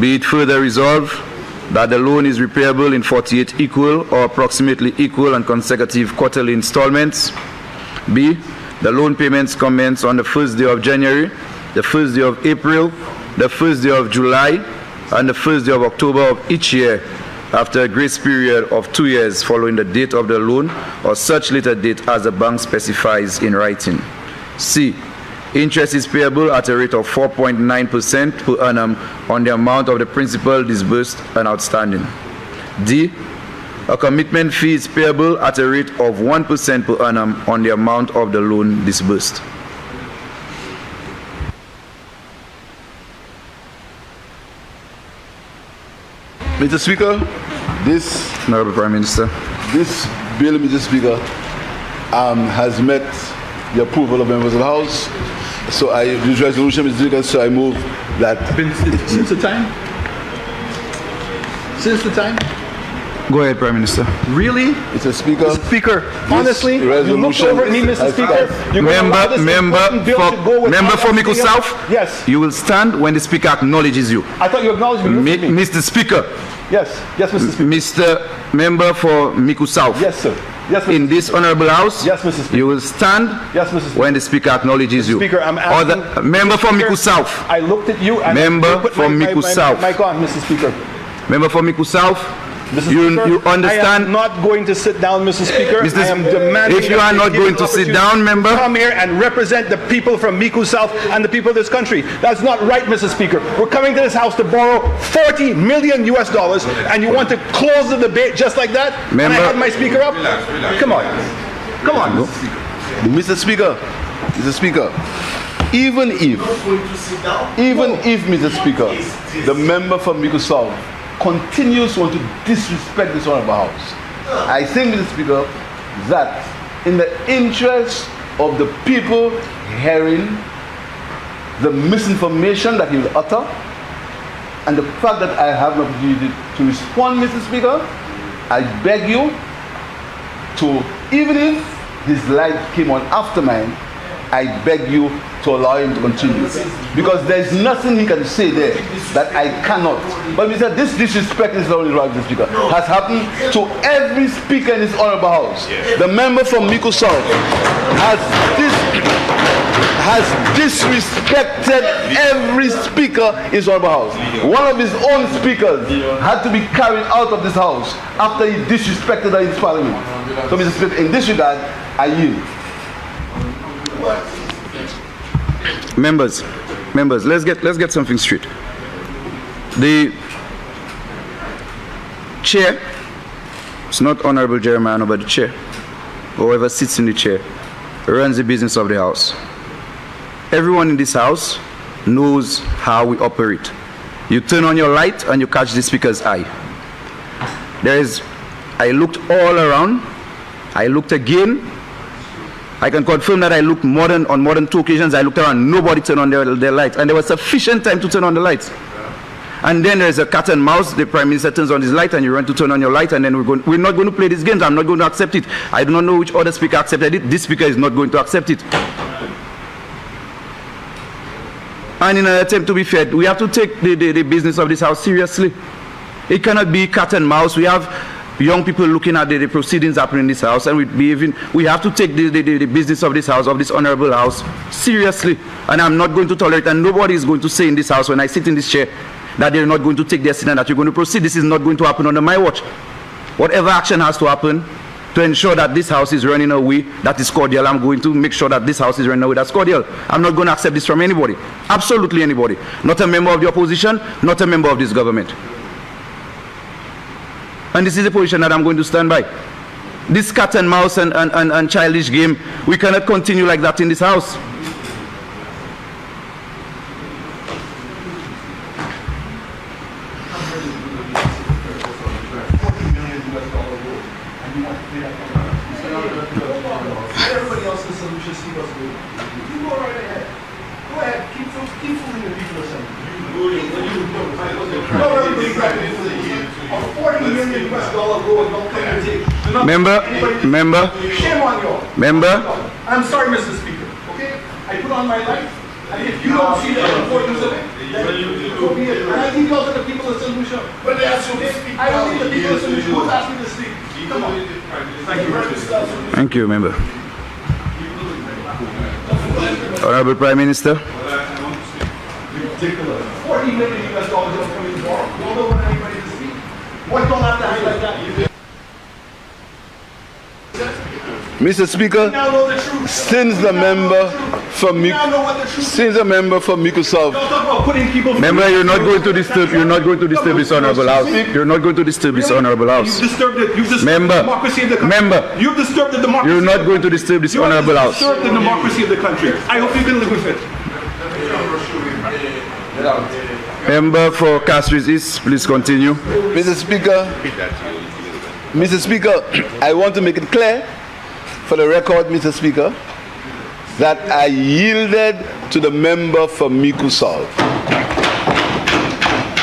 Be it further resolved that the loan is repayable in 48 equal or approximately equal and consecutive quarterly installments. B, the loan payments commence on the first day of January, the first day of April, the first day of July, and the first day of October of each year, after a grace period of 2 years following the date of the loan or such later date as the bank specifies in writing. C, interest is payable at a rate of 4.9% per annum on the amount of the principal disbursed and outstanding. D, a commitment fee is payable at a rate of 1% per annum on the amount of the loan disbursed. Mr. Speaker, this Honorable Prime Minister. This bill, Mr. Speaker, has met the approval of members of the House. So this resolution, Mr. Speaker, so I move that. Since the time? Since the time? Go ahead, Prime Minister. Really? Mr. Speaker. Mr. Speaker, honestly, you looked over at me, Mr. Speaker. Member for Miku South. Yes. You will stand when the Speaker acknowledges you. I thought you acknowledged me. Mr. Speaker. Yes. Yes, Mr. Speaker. Mr. Member for Miku South. Yes, sir. Yes, Mr. In this honorable House. Yes, Mr. Speaker. You will stand. Yes, Mr. Speaker. When the Speaker acknowledges you. Speaker, I'm asking. Or the member for Miku South. I looked at you. And member for Miku South. Mic on, Mr. Speaker. Member for Miku South. Mr. Speaker, you understand? I am not going to sit down, Mr. Speaker. I am demanding. If you are not going to sit down, member, come here and represent the people from Miku South and the people of this country. That's not right, Mr. Speaker. We're coming to this house to borrow $40 million US, and you want to close the debate just like that? Member, and I had my speaker up. Come on, come on, Mr. Speaker. Mr. Speaker. Even if, Mr. Speaker, the member from Miku South continues to want to disrespect this honorable House, I think, Mr. Speaker, that in the interest of the people hearing the misinformation that he will utter, and the fact that I have an opportunity to respond, Mr. Speaker, I beg you to, even if his light came on after mine, I beg you to allow him to continue, because there's nothing he can say there that I cannot. But Mr. This disrespect is not only right, Mr. Speaker, has happened to every speaker in this honorable House. The member from Miku South has disrespected every speaker in this honorable House. One of his own speakers had to be carried out of this House after he disrespected his parliament. So, Mr. Speaker, in this regard, I yield. Members, let's get something straight. The chair, it's not Honorable Jeremiah Norbert, but the chair, whoever sits in the chair, runs the business of the House. Everyone in this House knows how we operate. You turn on your light and you catch the Speaker's eye. I looked all around, I looked again. I can confirm that I looked on more than 2 occasions. I looked around, nobody turned on their lights, and there was sufficient time to turn on the lights. And then there's a cat and mouse. The Prime Minister turns on his light, and you run to turn on your light, and then we're not going to play these games. I'm not going to accept it. I do not know which other speaker accepted it. This speaker is not going to accept it. And in an attempt to be fair, we have to take the business of this House seriously. It cannot be cat and mouse. We have young people looking at the proceedings happening in this House, and we have to take the business of this House, of this honorable House, seriously. And I'm not going to tolerate, and nobody is going to say in this House when I sit in this chair that they're not going to take their seat and that you're going to proceed. This is not going to happen under my watch. Whatever action has to happen to ensure that this House is running a way that is cordial, I'm going to make sure that this House is running a way that's cordial. I'm not going to accept this from anybody, absolutely anybody. Not a member of the opposition, not a member of this government. And this is the position that I'm going to stand by. This cat and mouse and childish game, we cannot continue like that in this House. Everybody else in Saint Lucian speak us good. You go right ahead. Go ahead. Keep fooling the people of Saint Member. Shame on you. Member. I'm sorry, Mr. Speaker. Okay? I put on my light, and if you don't see the importance of it, then it will be it. And I think those are the people Lucia. When they ask you to speak, I don't need the people of St. Lucia who's asking to speak. Come on. Thank you. Thank you, member. Honorable Prime Minister. $40 million US dollars don't come in the bar. You don't want anybody to speak. What don't have to act like that? Mr. Speaker, Now know the truth. since the member from Now know what the truth is. since the member from Microsoft, Don't talk about putting people. Member, you're not going to disturb. You're not going to disturb this honorable house. You're not going to disturb this honorable house. You've disturbed it. You've disturbed Member. the democracy of the country. Member. You've disturbed the democracy. You're of not the going to country. disturb this You have honorable house. disturbed the democracy of the country. I hope you can live with it. Member for Castries East, please continue. Mr. Speaker, I want to make it clear for the record, Mr. Speaker, that I yielded to the member from Mikusov.